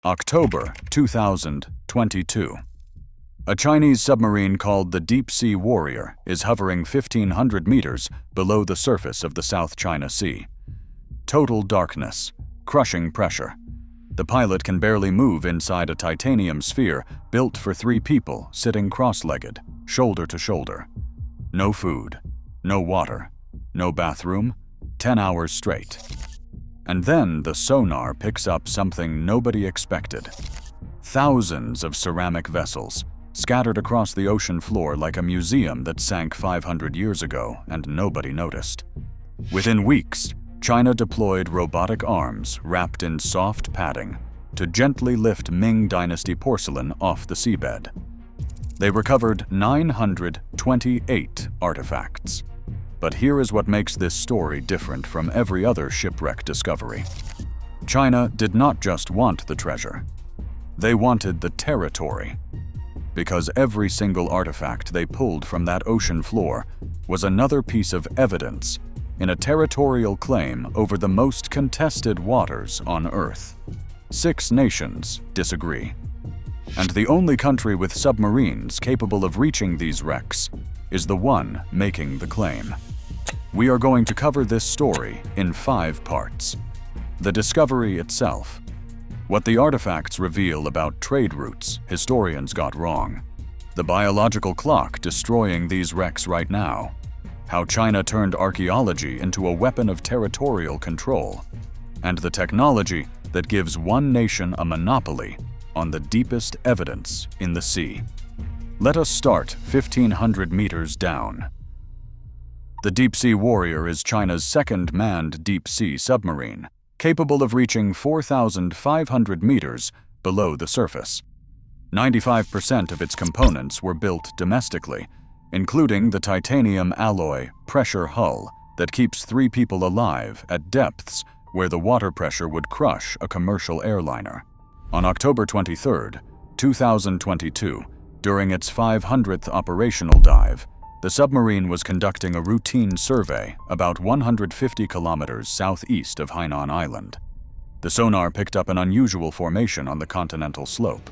October 2022. A Chinese submarine called the Deep Sea Warrior is hovering 1,500 meters below the surface of the South China Sea. Total darkness, crushing pressure. The pilot can barely move inside a titanium sphere built for 3 people sitting cross-legged, shoulder to shoulder. No food, no water, no bathroom, 10 hours straight. And then the sonar picks up something nobody expected. Thousands of ceramic vessels, scattered across the ocean floor like a museum that sank 500 years ago and nobody noticed. Within weeks, China deployed robotic arms wrapped in soft padding to gently lift Ming Dynasty porcelain off the seabed. They recovered 928 artifacts. But here is what makes this story different from every other shipwreck discovery. China did not just want the treasure. They wanted the territory. Because every single artifact they pulled from that ocean floor was another piece of evidence in a territorial claim over the most contested waters on Earth. 6 nations disagree. And the only country with submarines capable of reaching these wrecks is the one making the claim. We are going to cover this story in 5 parts. The discovery itself. What the artifacts reveal about trade routes historians got wrong. The biological clock destroying these wrecks right now. How China turned archaeology into a weapon of territorial control. And the technology that gives one nation a monopoly on the deepest evidence in the sea. Let us start 1,500 meters down. The Deep Sea Warrior is China's second manned deep-sea submarine, capable of reaching 4,500 meters below the surface. 95% of its components were built domestically, including the titanium alloy pressure hull that keeps 3 people alive at depths where the water pressure would crush a commercial airliner. On October 23, 2022, during its 500th operational dive, the submarine was conducting a routine survey about 150 kilometers southeast of Hainan Island. The sonar picked up an unusual formation on the continental slope.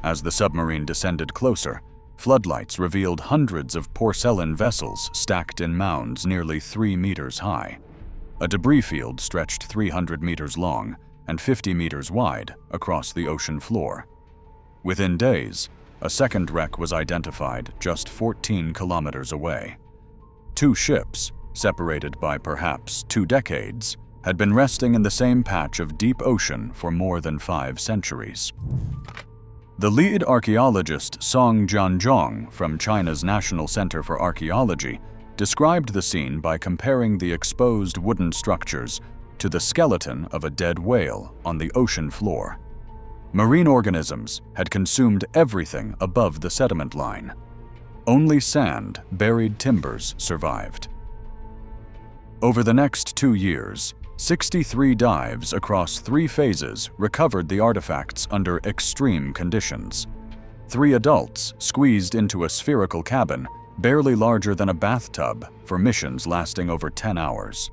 As the submarine descended closer, floodlights revealed hundreds of porcelain vessels stacked in mounds nearly 3 meters high. A debris field stretched 300 meters long and 50 meters wide across the ocean floor. Within days, a second wreck was identified just 14 kilometers away. 2 ships, separated by perhaps 2 decades, had been resting in the same patch of deep ocean for more than 5 centuries. The lead archaeologist Song Jianzhong from China's National Center for Archaeology described the scene by comparing the exposed wooden structures to the skeleton of a dead whale on the ocean floor. Marine organisms had consumed everything above the sediment line. Only sand, buried timbers survived. Over the next 2 years, 63 dives across 3 phases recovered the artifacts under extreme conditions. 3 adults squeezed into a spherical cabin barely larger than a bathtub for missions lasting over 10 hours.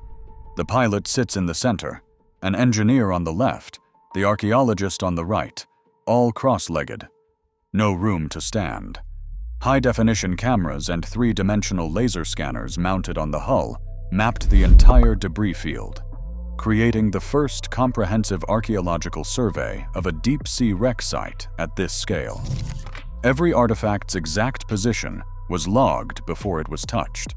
The pilot sits in the center, an engineer on the left, the archaeologist on the right, all cross-legged. No room to stand. High-definition cameras and 3-dimensional laser scanners mounted on the hull mapped the entire debris field, creating the first comprehensive archaeological survey of a deep-sea wreck site at this scale. Every artifact's exact position was logged before it was touched,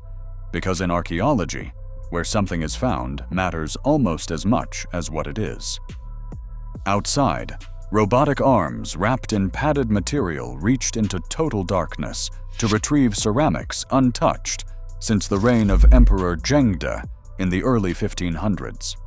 because in archaeology, where something is found matters almost as much as what it is. Outside, robotic arms wrapped in padded material reached into total darkness to retrieve ceramics untouched since the reign of Emperor Zhengde in the early 1500s.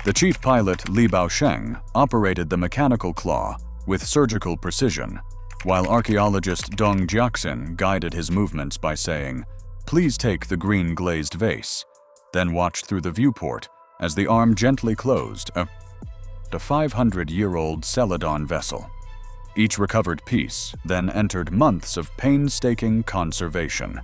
The chief pilot Li Baosheng operated the mechanical claw with surgical precision, while archaeologist Dong Jiaxin guided his movements by saying, "Please take the green glazed vase," then watched through the viewport as the arm gently closed a 500-year-old celadon vessel. Each recovered piece then entered months of painstaking conservation.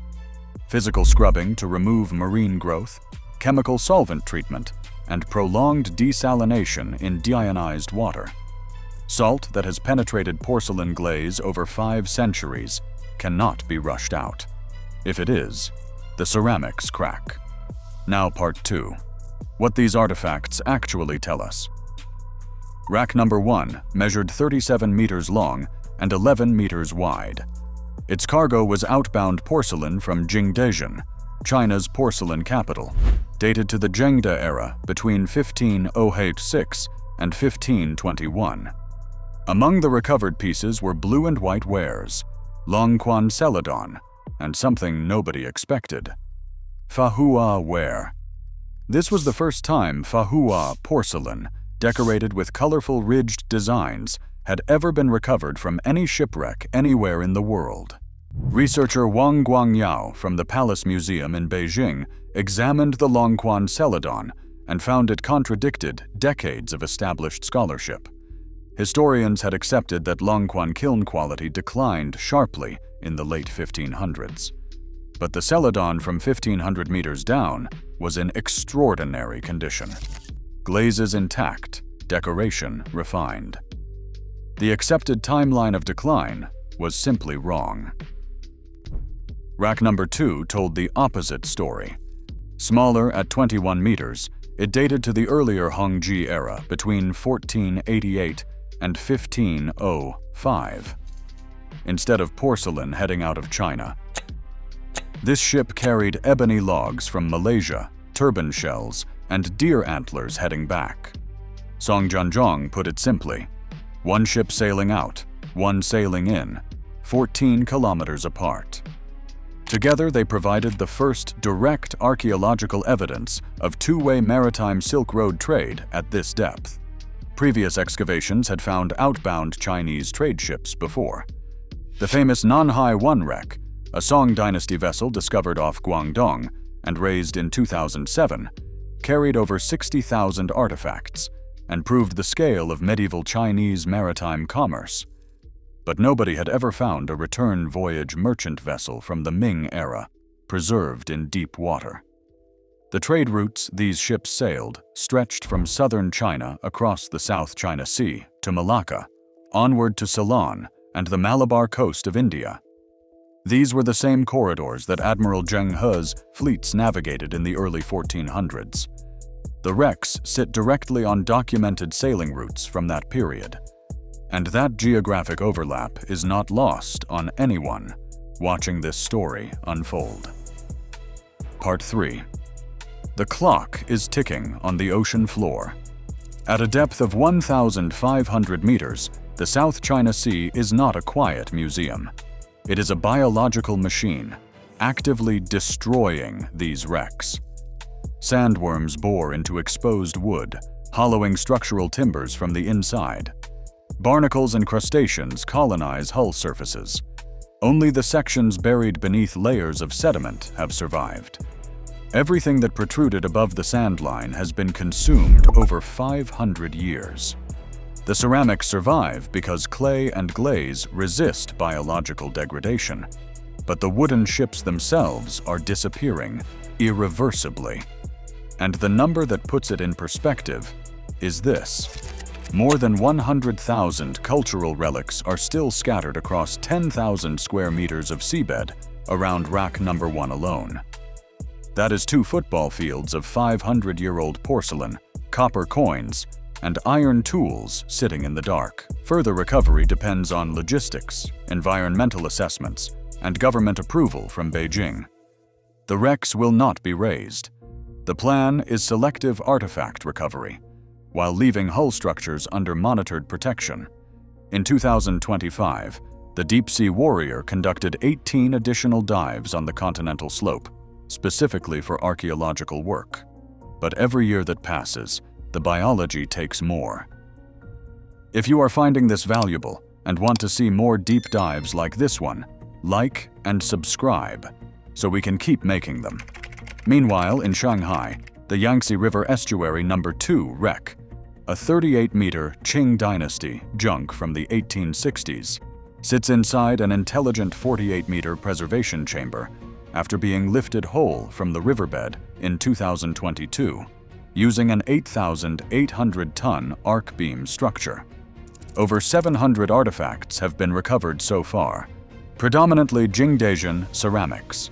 Physical scrubbing to remove marine growth, chemical solvent treatment, and prolonged desalination in deionized water. Salt that has penetrated porcelain glaze over 5 centuries cannot be rushed out. If it is, the ceramics crack. Now part 2. What these artifacts actually tell us. Rack number 1 measured 37 meters long and 11 meters wide. Its cargo was outbound porcelain from Jingdezhen, China's porcelain capital, dated to the Zhengde era between 1506 and 1521. Among the recovered pieces were blue and white wares, Longquan celadon, and something nobody expected: Fahua ware. This was the first time Fahua porcelain, decorated with colorful ridged designs, had ever been recovered from any shipwreck anywhere in the world. Researcher Wang Guangyao from the Palace Museum in Beijing examined the Longquan celadon and found it contradicted decades of established scholarship. Historians had accepted that Longquan kiln quality declined sharply in the late 1500s. But the celadon from 1,500 meters down was in extraordinary condition. Glazes intact, decoration refined. The accepted timeline of decline was simply wrong. Rack number 2 told the opposite story. Smaller at 21 meters, it dated to the earlier Hongji era between 1488 and 1505. Instead of porcelain heading out of China, this ship carried ebony logs from Malaysia, turban shells, and deer antlers heading back. Song Jianzhong put it simply: one ship sailing out, one sailing in, 14 kilometers apart. Together they provided the first direct archaeological evidence of two-way maritime Silk Road trade at this depth. Previous excavations had found outbound Chinese trade ships before. The famous Nanhai 1 wreck, a Song Dynasty vessel discovered off Guangdong and raised in 2007, carried over 60,000 artifacts and proved the scale of medieval Chinese maritime commerce. But nobody had ever found a return voyage merchant vessel from the Ming era, preserved in deep water. The trade routes these ships sailed stretched from southern China across the South China Sea to Malacca, onward to Ceylon and the Malabar coast of India. These were the same corridors that Admiral Zheng He's fleets navigated in the early 1400s. The wrecks sit directly on documented sailing routes from that period, and that geographic overlap is not lost on anyone watching this story unfold. Part 3. The clock is ticking on the ocean floor. At a depth of 1,500 meters, the South China Sea is not a quiet museum. It is a biological machine, actively destroying these wrecks. Sandworms bore into exposed wood, hollowing structural timbers from the inside. Barnacles and crustaceans colonize hull surfaces. Only the sections buried beneath layers of sediment have survived. Everything that protruded above the sand line has been consumed over 500 years. The ceramics survive because clay and glaze resist biological degradation, but the wooden ships themselves are disappearing irreversibly. And the number that puts it in perspective is this: more than 100,000 cultural relics are still scattered across 10,000 square meters of seabed around rack number 1 alone. That is 2 football fields of 500-year-old porcelain, copper coins, and iron tools sitting in the dark. Further recovery depends on logistics, environmental assessments, and government approval from Beijing. The wrecks will not be razed. The plan is selective artifact recovery, while leaving hull structures under monitored protection. In 2025, the Deep-Sea Warrior conducted 18 additional dives on the continental slope, specifically for archaeological work. But every year that passes, the biology takes more. If you are finding this valuable and want to see more deep dives like this one, like and subscribe so we can keep making them. Meanwhile, in Shanghai, the Yangtze River Estuary No. 2 wreck, a 38-meter Ming Dynasty junk from the 1860s, sits inside an intelligent 48-meter preservation chamber after being lifted whole from the riverbed in 2022, using an 8,800-ton arc beam structure. Over 700 artifacts have been recovered so far, predominantly Jingdezhen ceramics.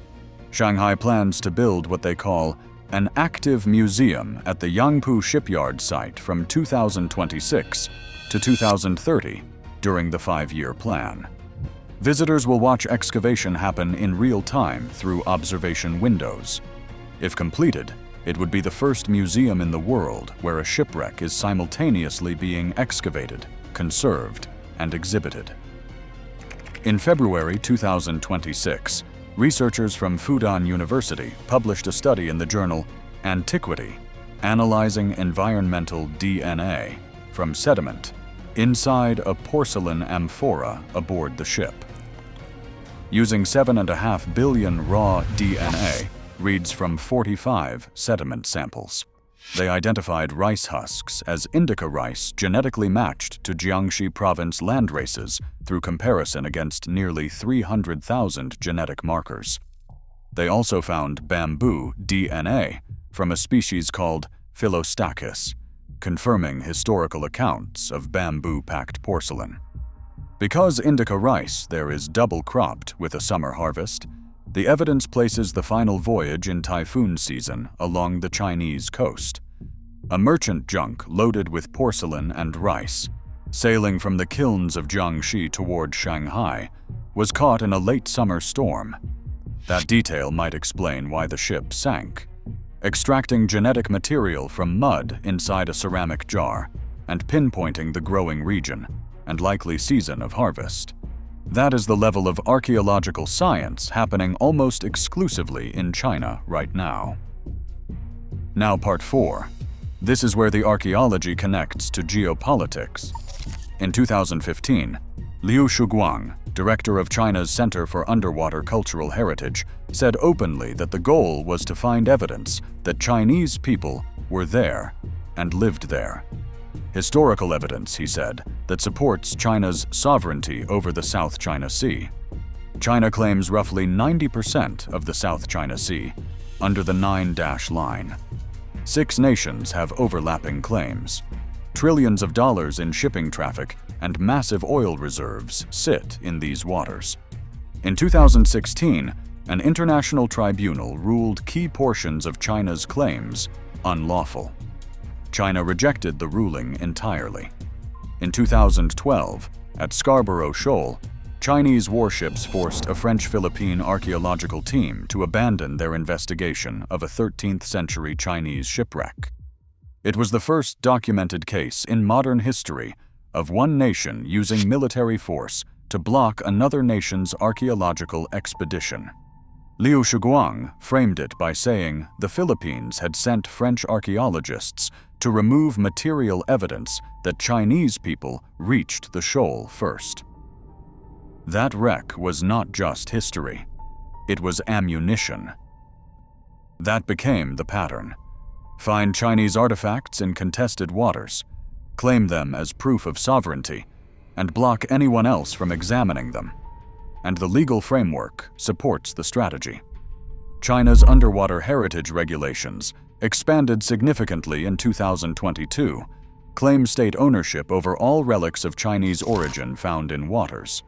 Shanghai plans to build what they call an active museum at the Yangpu shipyard site from 2026 to 2030 during the 5-year plan. Visitors will watch excavation happen in real time through observation windows. If completed, it would be the first museum in the world where a shipwreck is simultaneously being excavated, conserved, and exhibited. In February 2026, researchers from Fudan University published a study in the journal Antiquity, analyzing environmental DNA from sediment inside a porcelain amphora aboard the ship. Using 7.5 billion raw DNA reads from 45 sediment samples. They identified rice husks as indica rice genetically matched to Jiangxi province landraces through comparison against nearly 300,000 genetic markers. They also found bamboo DNA from a species called Philostachys, confirming historical accounts of bamboo-packed porcelain. Because indica rice there is double-cropped with a summer harvest, the evidence places the final voyage in typhoon season along the Chinese coast. A merchant junk loaded with porcelain and rice, sailing from the kilns of Jiangxi toward Shanghai, was caught in a late summer storm. That detail might explain why the ship sank. Extracting genetic material from mud inside a ceramic jar and pinpointing the growing region and likely season of harvest. That is the level of archaeological science happening almost exclusively in China right now. Now part 4. This is where the archaeology connects to geopolitics. In 2015, Liu Shuguang, director of China's Center for Underwater Cultural Heritage, said openly that the goal was to find evidence that Chinese people were there and lived there. Historical evidence, he said, that supports China's sovereignty over the South China Sea. China claims roughly 90% of the South China Sea, under the 9-dash line. 6 nations have overlapping claims. Trillions of dollars in shipping traffic and massive oil reserves sit in these waters. In 2016, an international tribunal ruled key portions of China's claims unlawful. China rejected the ruling entirely. In 2012, at Scarborough Shoal, Chinese warships forced a French-Philippine archaeological team to abandon their investigation of a 13th-century Chinese shipwreck. It was the first documented case in modern history of one nation using military force to block another nation's archaeological expedition. Liu Shuguang framed it by saying the Philippines had sent French archaeologists to remove material evidence that Chinese people reached the shoal first. That wreck was not just history. It was ammunition. That became the pattern. Find Chinese artifacts in contested waters, claim them as proof of sovereignty, and block anyone else from examining them. And the legal framework supports the strategy. China's underwater heritage regulations, expanded significantly in 2022, claim state ownership over all relics of Chinese origin found in waters.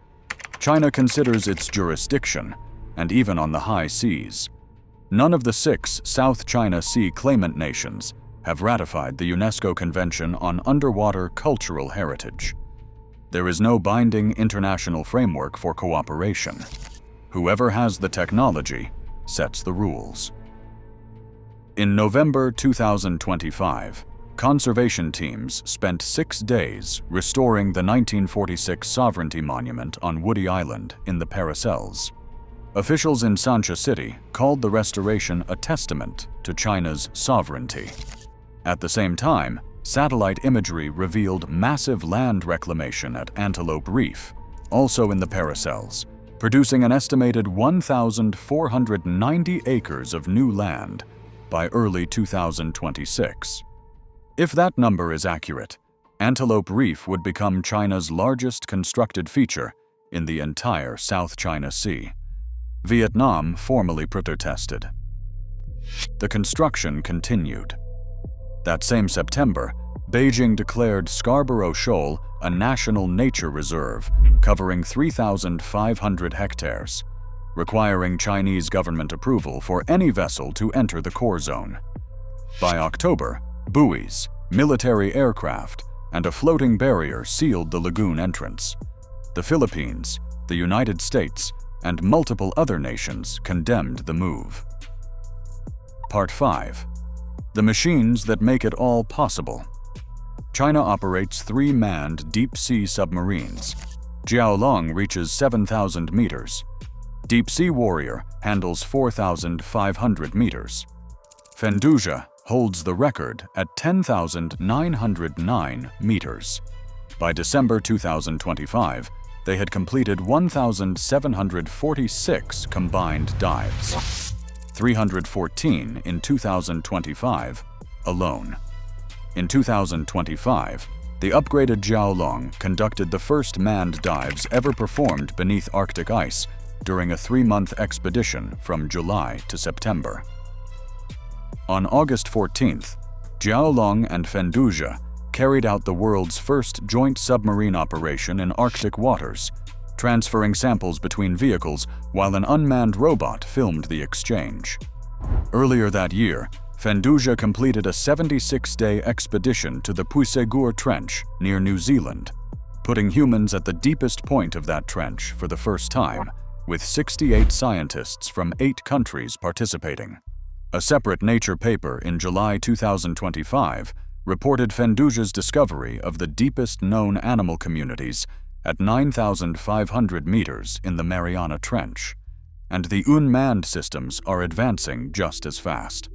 China considers its jurisdiction, and even on the high seas. None of the 6 South China Sea claimant nations have ratified the UNESCO Convention on Underwater Cultural Heritage. There is no binding international framework for cooperation. Whoever has the technology sets the rules. In November 2025, conservation teams spent 6 days restoring the 1946 sovereignty monument on Woody Island in the Paracels. Officials in Sancha City called the restoration a testament to China's sovereignty. At the same time, satellite imagery revealed massive land reclamation at Antelope Reef, also in the Paracels, producing an estimated 1,490 acres of new land by early 2026. If that number is accurate, Antelope Reef would become China's largest constructed feature in the entire South China Sea. Vietnam formally protested. The construction continued. That same September, Beijing declared Scarborough Shoal a national nature reserve covering 3,500 hectares, requiring Chinese government approval for any vessel to enter the core zone. By October, buoys, military aircraft, and a floating barrier sealed the lagoon entrance. The Philippines, the United States, and multiple other nations condemned the move. Part 5. The machines that make it all possible. China operates 3 manned deep-sea submarines. Jiaolong reaches 7,000 meters. Deep-sea Warrior handles 4,500 meters. Fenduja holds the record at 10,909 meters. By December 2025, they had completed 1,746 combined dives, 314 in 2025 alone. In 2025, the upgraded Jiaolong conducted the first manned dives ever performed beneath Arctic ice during a 3-month expedition from July to September. On August 14th, Jiaolong and Fenduja carried out the world's first joint submarine operation in Arctic waters, transferring samples between vehicles while an unmanned robot filmed the exchange. Earlier that year, Fenduja completed a 76-day expedition to the Puisegur Trench near New Zealand, putting humans at the deepest point of that trench for the first time, with 68 scientists from 8 countries participating. A separate Nature paper in July 2025 reported Fenduja's discovery of the deepest known animal communities at 9,500 meters in the Mariana Trench, and the unmanned systems are advancing just as fast.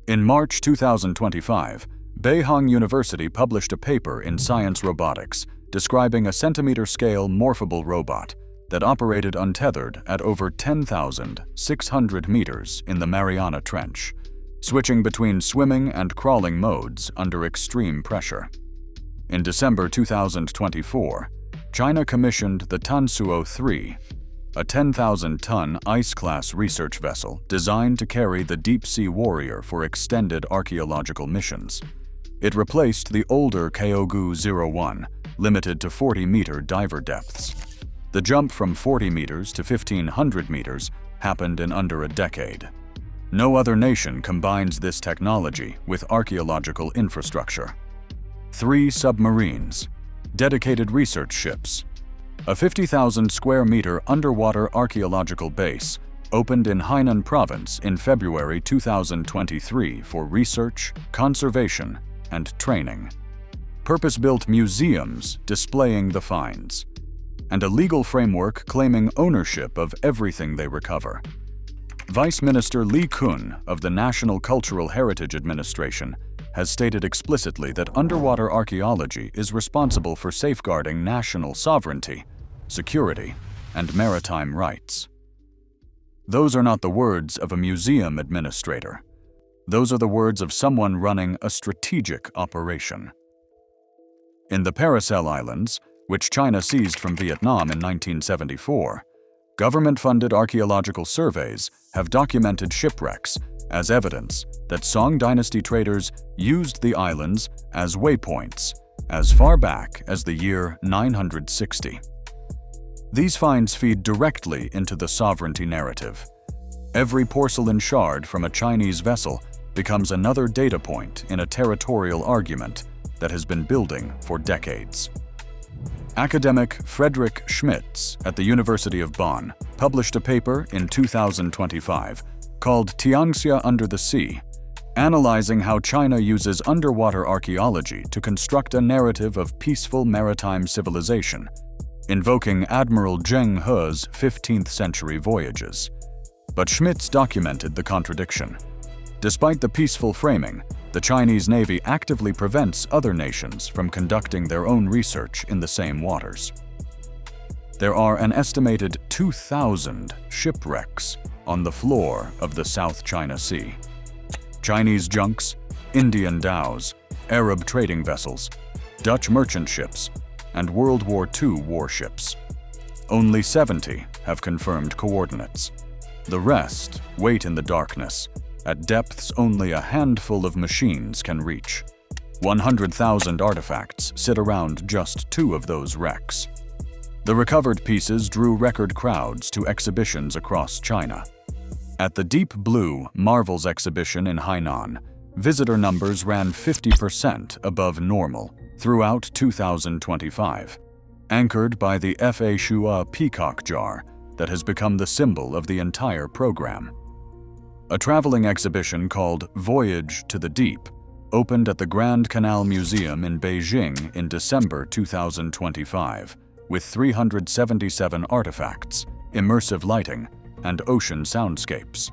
In March 2025, Beihang University published a paper in Science Robotics describing a centimeter-scale morphable robot that operated untethered at over 10,600 meters in the Mariana Trench, switching between swimming and crawling modes under extreme pressure. In December 2024, China commissioned the Tansuo 3, a 10,000-ton ice-class research vessel designed to carry the Deep-Sea Warrior for extended archaeological missions. It replaced the older Keogu-01, limited to 40-meter diver depths. The jump from 40 meters to 1,500 meters happened in under a decade. No other nation combines this technology with archaeological infrastructure. 3 submarines, dedicated research ships, a 50,000-square-meter underwater archaeological base opened in Hainan Province in February 2023 for research, conservation, and training. Purpose-built museums displaying the finds, and a legal framework claiming ownership of everything they recover. Vice Minister Li Kun of the National Cultural Heritage Administration has stated explicitly that underwater archaeology is responsible for safeguarding national sovereignty, security, and maritime rights. Those are not the words of a museum administrator. Those are the words of someone running a strategic operation. In the Paracel Islands, which China seized from Vietnam in 1974, government-funded archaeological surveys have documented shipwrecks as evidence that Song Dynasty traders used the islands as waypoints as far back as the year 960. These finds feed directly into the sovereignty narrative. Every porcelain shard from a Chinese vessel becomes another data point in a territorial argument that has been building for decades. Academic Friedrich Schmitz at the University of Bonn published a paper in 2025 called Tianxia Under the Sea, analyzing how China uses underwater archaeology to construct a narrative of peaceful maritime civilization, invoking Admiral Zheng He's 15th-century voyages. But Schmitz documented the contradiction. Despite the peaceful framing, the Chinese Navy actively prevents other nations from conducting their own research in the same waters. There are an estimated 2,000 shipwrecks on the floor of the South China Sea. Chinese junks, Indian dhows, Arab trading vessels, Dutch merchant ships, and World War II warships. Only 70 have confirmed coordinates. The rest wait in the darkness, at depths only a handful of machines can reach. 100,000 artifacts sit around just 2 of those wrecks. The recovered pieces drew record crowds to exhibitions across China. At the Deep Blue Marvels exhibition in Hainan, visitor numbers ran 50% above normal throughout 2025, anchored by the Fahua peacock jar that has become the symbol of the entire program. A traveling exhibition called Voyage to the Deep opened at the Grand Canal Museum in Beijing in December 2025, with 377 artifacts, immersive lighting, and ocean soundscapes.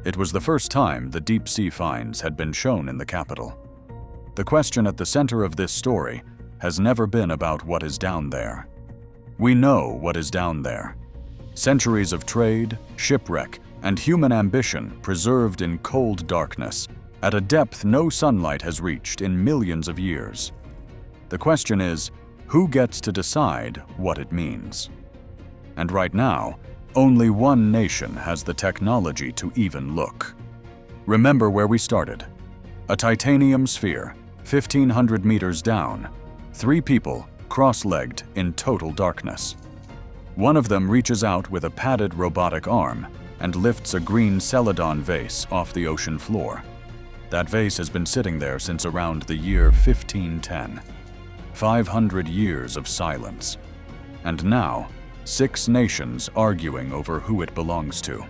It was the first time the deep-sea finds had been shown in the capital. The question at the center of this story has never been about what is down there. We know what is down there. Centuries of trade, shipwreck, and human ambition preserved in cold darkness, at a depth no sunlight has reached in millions of years. The question is, who gets to decide what it means? And right now, only one nation has the technology to even look. Remember where we started. A titanium sphere, 1,500 meters down, 3 people cross-legged in total darkness. One of them reaches out with a padded robotic arm and lifts a green celadon vase off the ocean floor. That vase has been sitting there since around the year 1510. 500 years of silence. And now, 6 nations arguing over who it belongs to.